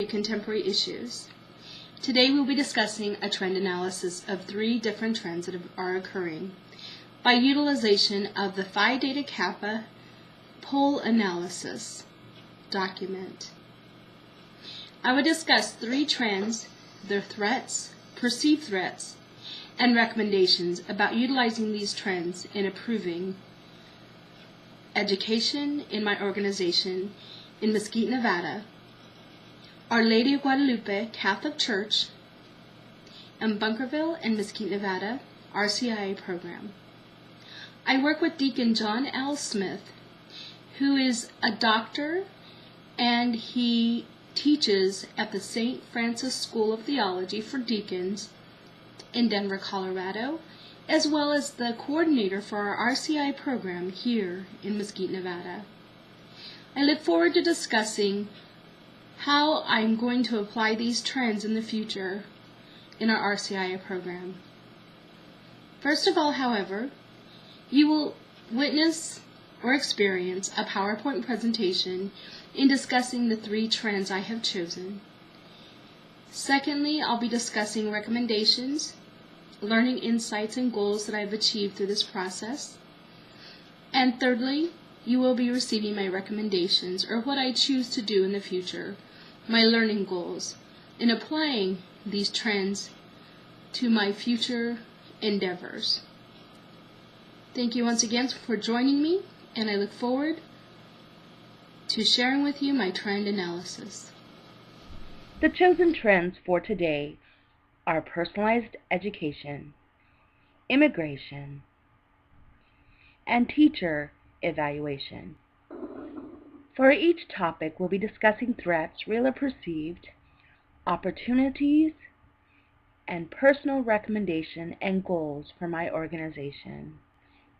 to contemporary issues. Today we'll be discussing a trend analysis of 3 different trends that are occurring by utilization of the Phi Theta Kappa Pole Analysis document. I will discuss 3 trends, their threats, perceived threats, and recommendations about utilizing these trends in improving education in my organization in Mesquite, Nevada, Our Lady of Guadalupe Catholic Church, and Bunkerville and Mesquite, Nevada, RCIA program. I work with Deacon John L. Smith, who is a doctor, and he teaches at the St. Francis School of Theology for Deacons in Denver, Colorado, as well as the coordinator for our RCI program here in Mesquite, Nevada. I look forward to discussing how I'm going to apply these trends in the future in our RCIA program. First of all, however, you will witness or experience a PowerPoint presentation in discussing the 3 trends I have chosen. Secondly, I'll be discussing recommendations, learning insights, and goals that I've achieved through this process. And thirdly, you will be receiving my recommendations, or what I choose to do in the future, my learning goals, in applying these trends to my future endeavors. Thank you once again for joining me, and I look forward to sharing with you my trend analysis. The chosen trends for today are personalized education, immigration, and teacher evaluation. For each topic, we'll be discussing threats, real or perceived, opportunities, and personal recommendation and goals for my organization.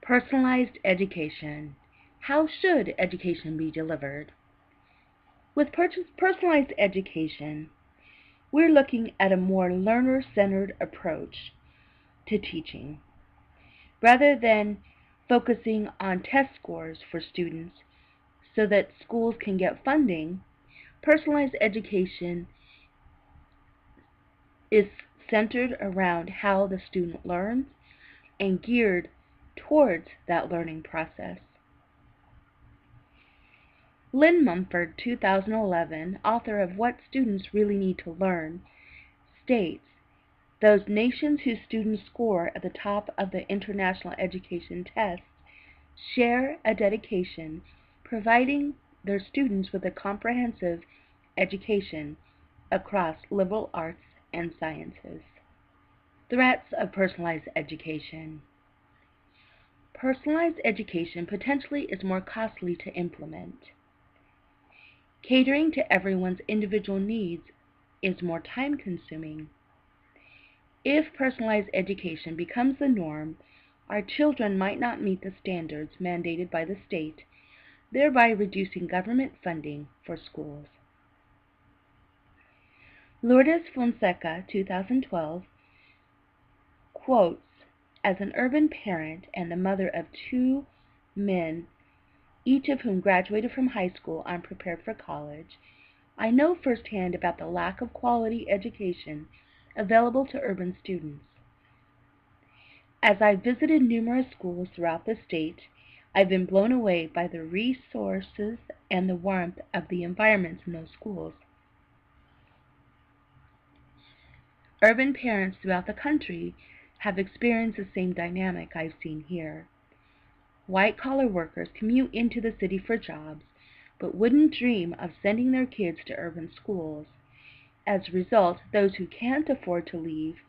Personalized education. How should education be delivered? With personalized education, we're looking at a more learner-centered approach to teaching. Rather than focusing on test scores for students so that schools can get funding, personalized education is centered around how the student learns and geared towards that learning process. Lynn Mumford, 2011, author of What Students Really Need to Learn, states, "Those nations whose students score at the top of the international education tests share a dedication providing their students with a comprehensive education across liberal arts and sciences." Threats of personalized education. Personalized education potentially is more costly to implement. Catering to everyone's individual needs is more time-consuming. If personalized education becomes the norm, our children might not meet the standards mandated by the state, thereby reducing government funding for schools. Lourdes Fonseca, 2012, quotes, "As an urban parent and the mother of 2 men, each of whom graduated from high school unprepared for college, I know firsthand about the lack of quality education available to urban students. As I've visited numerous schools throughout the state, I've been blown away by the resources and the warmth of the environments in those schools. Urban parents throughout the country have experienced the same dynamic I've seen here. White-collar workers commute into the city for jobs, but wouldn't dream of sending their kids to urban schools. As a result, those who can't afford to leave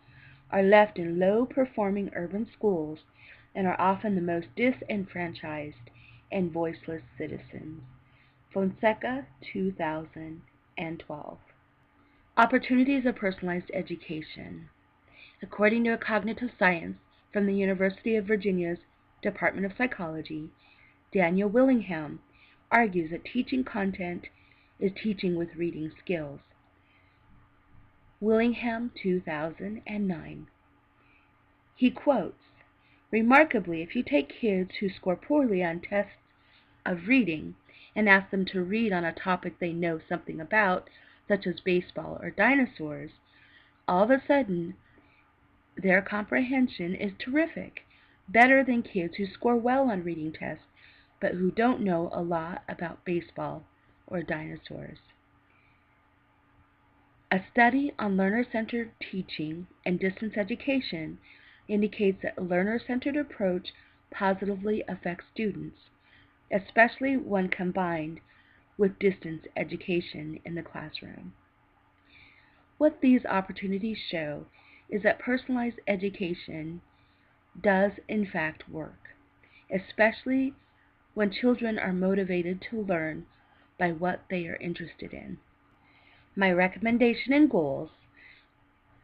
are left in low-performing urban schools and are often the most disenfranchised and voiceless citizens." Fonseca, 2012. Opportunities of personalized education. According to a cognitive science from the University of Virginia's Department of Psychology, Daniel Willingham argues that teaching content is teaching with reading skills. Willingham, 2009. He quotes, "Remarkably, if you take kids who score poorly on tests of reading and ask them to read on a topic they know something about, such as baseball or dinosaurs, all of a sudden their comprehension is terrific, better than kids who score well on reading tests but who don't know a lot about baseball or dinosaurs. A study on learner-centered teaching and distance education indicates that a learner-centered approach positively affects students, especially when combined with distance education in the classroom. What these opportunities show is that personalized education does in fact work, especially when children are motivated to learn by what they are interested in. My recommendation and goals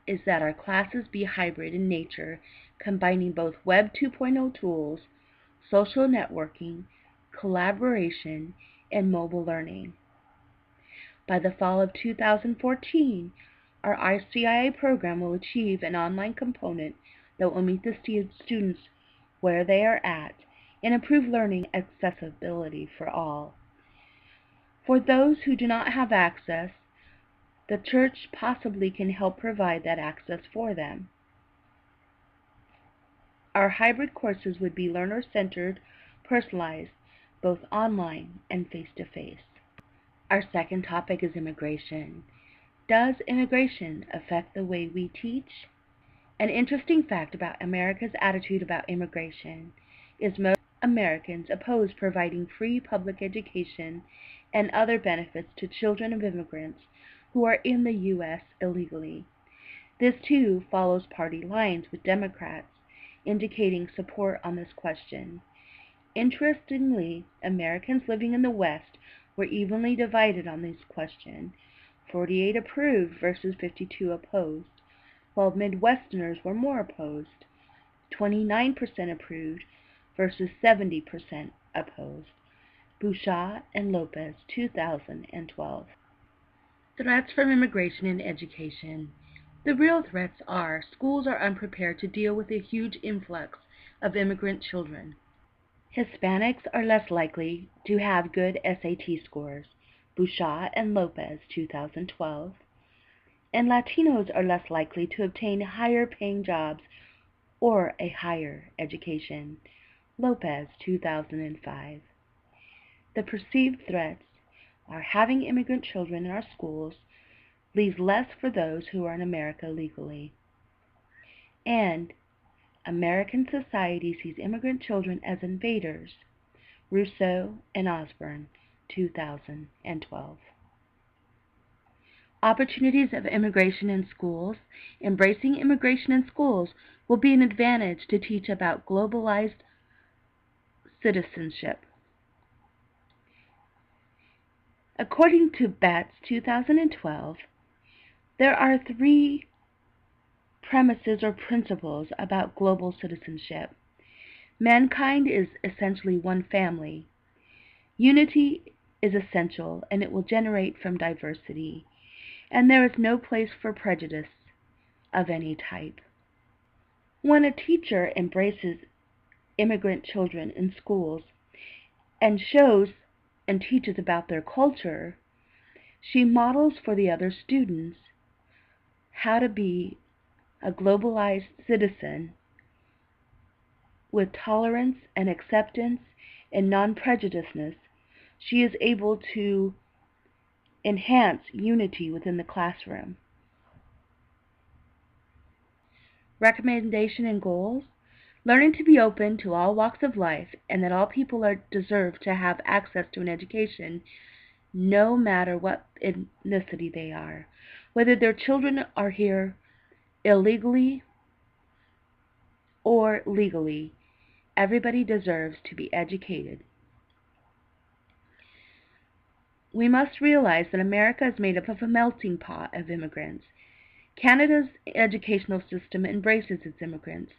is that our classes be hybrid in nature, combining both Web 2.0 tools, social networking, collaboration, and mobile learning. By the fall of 2014, our RCIA program will achieve an online component that will meet the students where they are at and improve learning accessibility for all. For those who do not have access, the church possibly can help provide that access for them. Our hybrid courses would be learner-centered, personalized, both online and face-to-face. Our second topic is immigration. Does immigration affect the way we teach? An interesting fact about America's attitude about immigration is most Americans oppose providing free public education and other benefits to children of immigrants who are in the U.S. illegally. This too follows party lines, with Democrats indicating support on this question. Interestingly, Americans living in the West were evenly divided on this question, 48 approved versus 52 opposed, while Midwesterners were more opposed, 29% approved versus 70% opposed. Bouchard and Lopez, 2012. Threats from immigration in education. The real threats are schools are unprepared to deal with a huge influx of immigrant children. Hispanics are less likely to have good SAT scores, Bouchard and Lopez, 2012. And Latinos are less likely to obtain higher paying jobs or a higher education, Lopez, 2005. The perceived threats are having immigrant children in our schools leaves less for those who are in America legally. And American society sees immigrant children as invaders, Rousseau and Osborne, 2012. Opportunities of immigration in schools. Embracing immigration in schools will be an advantage to teach about globalized citizenship. According to Betts, 2012, there are 3 premises or principles about global citizenship. Mankind is essentially one family. Unity is essential, and it will generate from diversity. And there is no place for prejudice of any type. When a teacher embraces immigrant children in schools and shows and teaches about their culture, she models for the other students how to be a globalized citizen with tolerance and acceptance and non-prejudiceness. She is able to enhance unity within the classroom. Recommendation and goals. Learning to be open to all walks of life and that all people deserve to have access to an education no matter what ethnicity they are. Whether their children are here illegally or legally, everybody deserves to be educated. We must realize that America is made up of a melting pot of immigrants. Canada's educational system embraces its immigrants.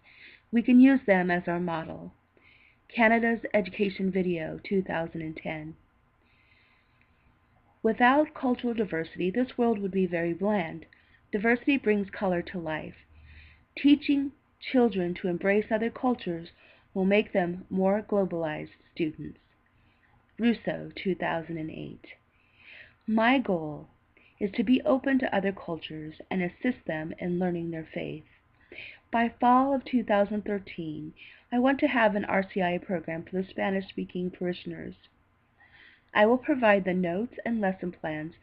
We can use them as our model. Canada's Education Video, 2010. Without cultural diversity, this world would be very bland. Diversity brings color to life. Teaching children to embrace other cultures will make them more globalized students. Rousseau, 2008. My goal is to be open to other cultures and assist them in learning their faith. By fall of 2013, I want to have an RCIA program for the Spanish-speaking parishioners. I will provide the notes and lesson plans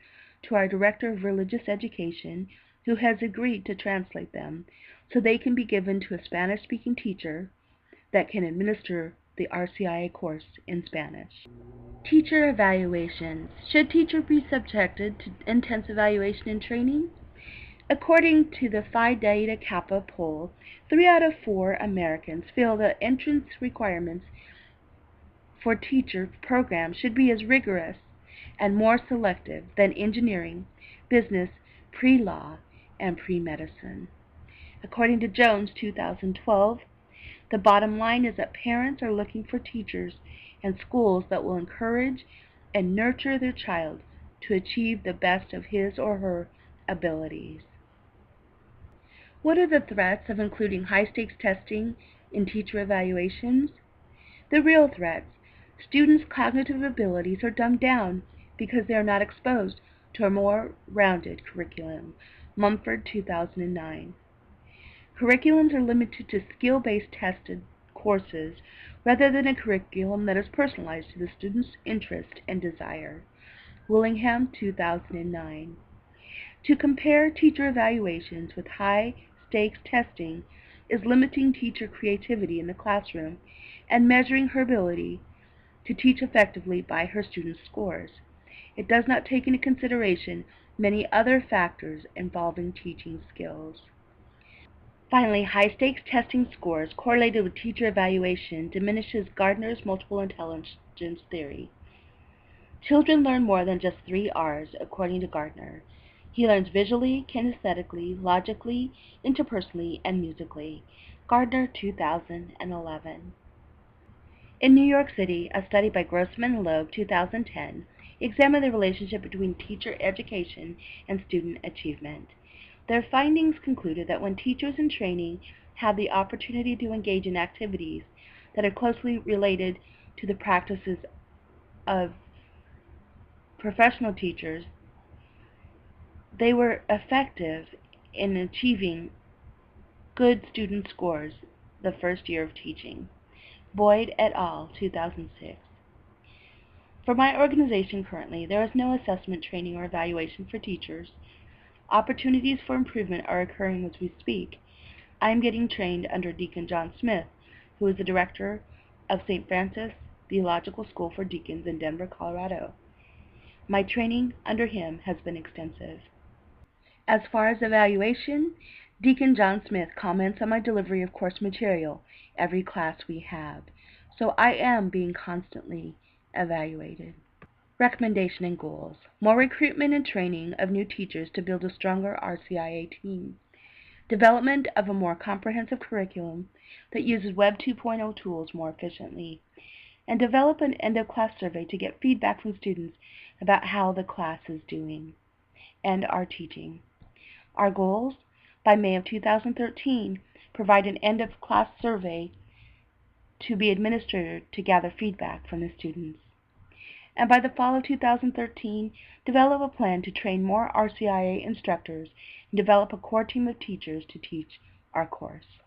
to our Director of Religious Education, who has agreed to translate them so they can be given to a Spanish-speaking teacher that can administer the RCIA course in Spanish. Teacher evaluations. Should teachers be subjected to intense evaluation and training? According to the Phi Beta Kappa poll, 3 out of 4 Americans feel the entrance requirements for teacher programs should be as rigorous and more selective than engineering, business, pre-law, and pre-medicine. According to Jones 2012, the bottom line is that parents are looking for teachers and schools that will encourage and nurture their child to achieve the best of his or her abilities. What are the threats of including high-stakes testing in teacher evaluations? The real threats: students' cognitive abilities are dumbed down because they are not exposed to a more rounded curriculum. Mumford, 2009. Curriculums are limited to skill-based tested courses rather than a curriculum that is personalized to the student's interest and desire. Willingham, 2009. To compare teacher evaluations with high-stakes testing is limiting teacher creativity in the classroom and measuring her ability to teach effectively by her students' scores. It does not take into consideration many other factors involving teaching skills. Finally, high-stakes testing scores correlated with teacher evaluation diminishes Gardner's multiple intelligence theory. Children learn more than just 3 R's, according to Gardner. He learns visually, kinesthetically, logically, interpersonally, and musically. Gardner, 2011. In New York City, a study by Grossman and Loeb, 2010, examined the relationship between teacher education and student achievement. Their findings concluded that when teachers in training have the opportunity to engage in activities that are closely related to the practices of professional teachers, they were effective in achieving good student scores the first year of teaching. Boyd et al., 2006. For my organization currently, there is no assessment, training, or evaluation for teachers. Opportunities for improvement are occurring as we speak. I am getting trained under Deacon John Smith, who is the director of St. Francis Theological School for Deacons in Denver, Colorado. My training under him has been extensive. As far as evaluation, Deacon John Smith comments on my delivery of course material every class we have, so I am being constantly evaluated. Recommendation and goals: more recruitment and training of new teachers to build a stronger RCIA team. Development of a more comprehensive curriculum that uses Web 2.0 tools more efficiently. And develop an end-of-class survey to get feedback from students about how the class is doing and our teaching. Our goals: by May of 2013, provide an end-of-class survey to be administered to gather feedback from the students. And by the fall of 2013, develop a plan to train more RCIA instructors and develop a core team of teachers to teach our course.